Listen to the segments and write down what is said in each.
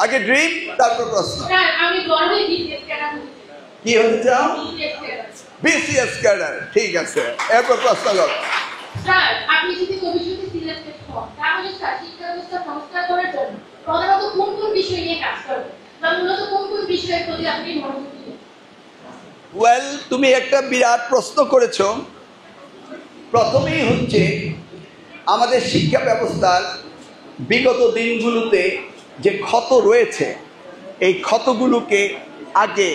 আগে ড্রিম তারপর প্রশ্ন। কি হতে চাও? BCS cadre. ঠিক আছে, এরপর প্রশ্ন করো। স্যার, আপনি যদি ভবিষ্যতে সিলেক্টেড হন তাহলে শিক্ষা ব্যবস্থা সংস্কার করার জন্য প্রধানত কোন কোন বিষয় নিয়ে কাজ করবেন বা মূলত কোন কোন বিষয়ের প্রতি আপনি মনোযোগ দিবেন? ওয়েল, তুমি একটা বিরাট প্রশ্ন করেছো। প্রথমেই হচ্ছে আমাদের শিক্ষা ব্যবস্থার বিগত দিনগুলোতে যে ক্ষত রয়েছে, এই ক্ষতগুলোকে আগে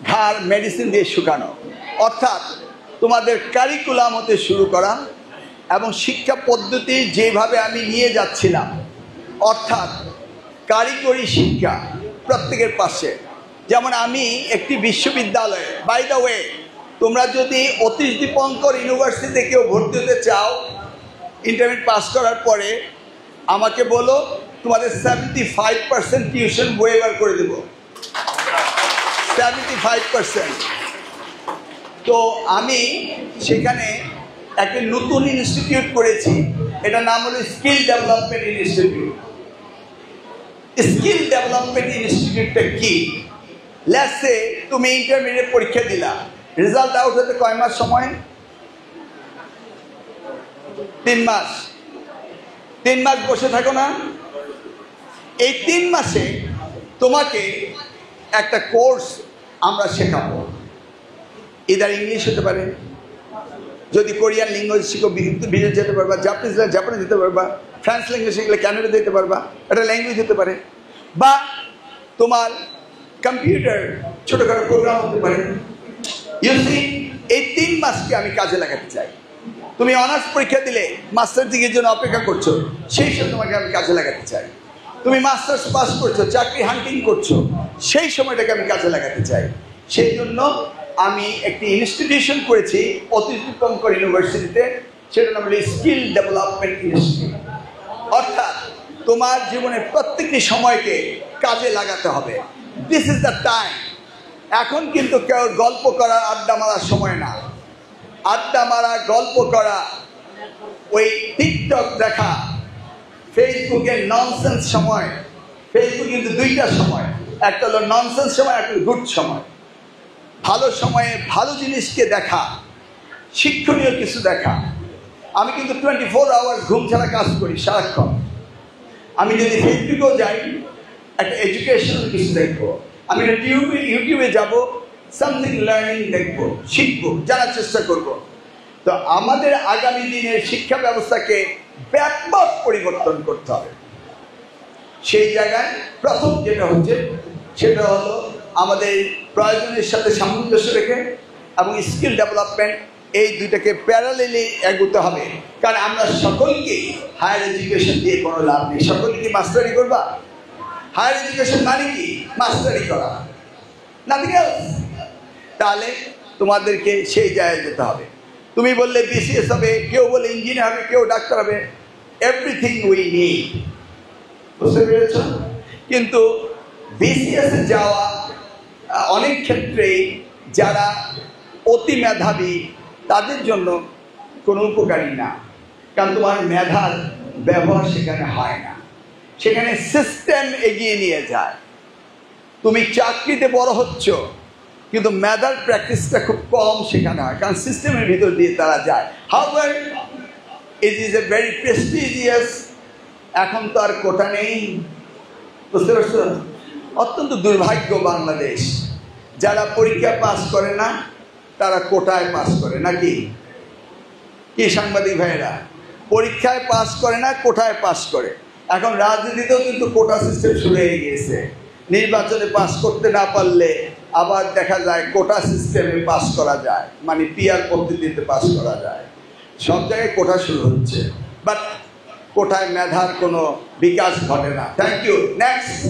ঘাড় মেডিসিন দিয়ে শুকানো, অর্থাৎ তোমাদের কারিকুলাম হতে শুরু করা এবং শিক্ষা পদ্ধতি যেভাবে আমি নিয়ে যাচ্ছিলাম, অর্থাৎ কারিগরি শিক্ষা প্রত্যেকের পাশে। যেমন আমি একটি বিশ্ববিদ্যালয়ে, বাই দ্য ওয়ে, তোমরা যদি অতীশ দীপঙ্কর ইউনিভার্সিটিতে কেউ ভর্তি হতে চাও, ইন্টারমিডিয়েট পাস করার পরে আমাকে বলো, তোমাদের 75% টিউশন ওয়েভার করে দেবো। 75%। তো আমি সেখানে একটা নতুন ইনস্টিটিউট করেছি, এটার নাম হলো skill development institute. Skill development ইনস্টিটিউটটা কি? লেটস সে তুমি ইন্টারমিডিয়েট পরীক্ষা দিলা, রেজাল্ট আউট হতে কয় মাস সময়? 3 মাস। 3 মাস বসে থাকো না? এই 3 মাসে তোমাকে একটা কোর্স আমরা শেখাবো। ইদার ইংলিশ হতে পারে, যদি কোরিয়ান ল্যাঙ্গুয়েজ শিখো বিদেশ যেতে পারবা, জাপানে যেতে পারবা, ফ্রান্স ল্যাঙ্গুয়েজ শিখলে ক্যানাডা যেতে পারবা, এটা ল্যাঙ্গুয়েজ হতে পারে, বা তোমার কম্পিউটার ছোটখাটো প্রোগ্রাম হতে পারে। ইউ সি, এই 3 মাসকে আমি কাজে লাগাতে চাই। তুমি অনার্স পরীক্ষা দিলে মাস্টার ডিগ্রির জন্য অপেক্ষা করছো, সেই সময় তোমাকে আমি কাজে লাগাতে চাই। তুমি মাস্টার্স পাস করছো, চাকরি হান্টিং করছো, সেই সময়টাকে আমি কাজে লাগাতে চাই। সেই জন্য আমি একটি ইনস্টিটিউশন করেছি অতীশ দীপঙ্কর ইউনিভার্সিটিতে, সেটার নাম হলো স্কিল ডেভেলপমেন্ট ইনস্টিটিউট। অর্থাৎ তোমার জীবনের প্রত্যেকটি সময়কে কাজে লাগাতে হবে। This is the time. এখন কিন্তু কেউ গল্প করা, আড্ডা মারার সময় না। আড্ডা মারা, গল্প করা, ওই টিকটক দেখা, ফেসবুকে ননসেন্স সময়। ফেসবুক কিন্তু 2টা সময়, একটা হলো ননসেন্স সময়, একটা হলো গুড সময়। ভালো সময়ে ভালো জিনিসকে দেখা, শিক্ষণীয় কিছু দেখা। আমি কিন্তু 24 আওয়ার্স ঘুম ছাড়া কাজ করি সারাক্ষণ। আমি যদি ফেসবুকেও যাই, একটা এডুকেশনাল কিছু দেখবো। আমি ইউটিউবে যাব, সামথিং লার্নিং দেখবো, শিখবো, জানার চেষ্টা করব। তো আমাদের আগামী দিনের শিক্ষা ব্যবস্থাকে ব্যাপক পরিবর্তন করতে হবে। সেই জায়গায় প্রথম যেটা হচ্ছে, সেটা হলো আমাদের প্রয়োজনের সাথে সামঞ্জস্য রেখে এবং স্কিল ডেভেলপমেন্ট, এই দুইটাকে প্যারালেলি এগোতে হবে। কারণ আমরা সকলকেই হায়ার এডুকেশন দিয়ে কোনো লাভ নেই। সকলকে কি মাস্টারি করবা? হায়ার এডুকেশন মানে কি? মাস্টারি করা, নাথিং এলস। তাহলে তোমাদেরকে সেই জায়গায় যেতে হবে। তুমি বললে বিসিএস হবে, কেউ বলে ইঞ্জিনিয়ার হবে, কেউ ডাক্তার হবে, এভরিথিং উই নিড। বুঝতে পেরেছ? কিন্তু বিসিএস এ যাওয়া অনেক ক্ষেত্রেই যারা অতি মেধাবী তাদের জন্য কোনো উপকারী না। কারণ তোমার মেধার ব্যবহার সেখানে হয় না, সেখানে সিস্টেম এগিয়ে নিয়ে যায়। তুমি চাকরিতে বড় হচ্ছ, কিন্তু মেধার প্র্যাকটিসটা খুব কম সেখানে হয়, কারণ সিস্টেমের ভিতর দিয়ে তারা যায়। However it is a very prestigious. এখন তো আর কোটা নেই, বুঝতে পারছো? অত্যন্ত দুর্ভাগ্য বাংলাদেশ। যারা পরীক্ষা পাস করে না তারা কোটায় পাস করে, নাকি কি সাংবাদিক ভাইয়েরা? পরীক্ষায় পাস করে না, কোটায় পাস করে। এখন রাজনীতিতেও কিন্তু কোটা সিস্টেম শুরু হয়ে গিয়েছে। নির্বাচনে পাস করতে না পারলে আবার দেখা যায় কোটা সিস্টেমে পাস করা যায়, মানে পিআর পদ্ধতিতে পাস করা যায়। সব জায়গায় কোটা শুরু হচ্ছে, বাট কোটায় মেধার কোনো বিকাশ ঘটে না। Thank you. নেক্সট।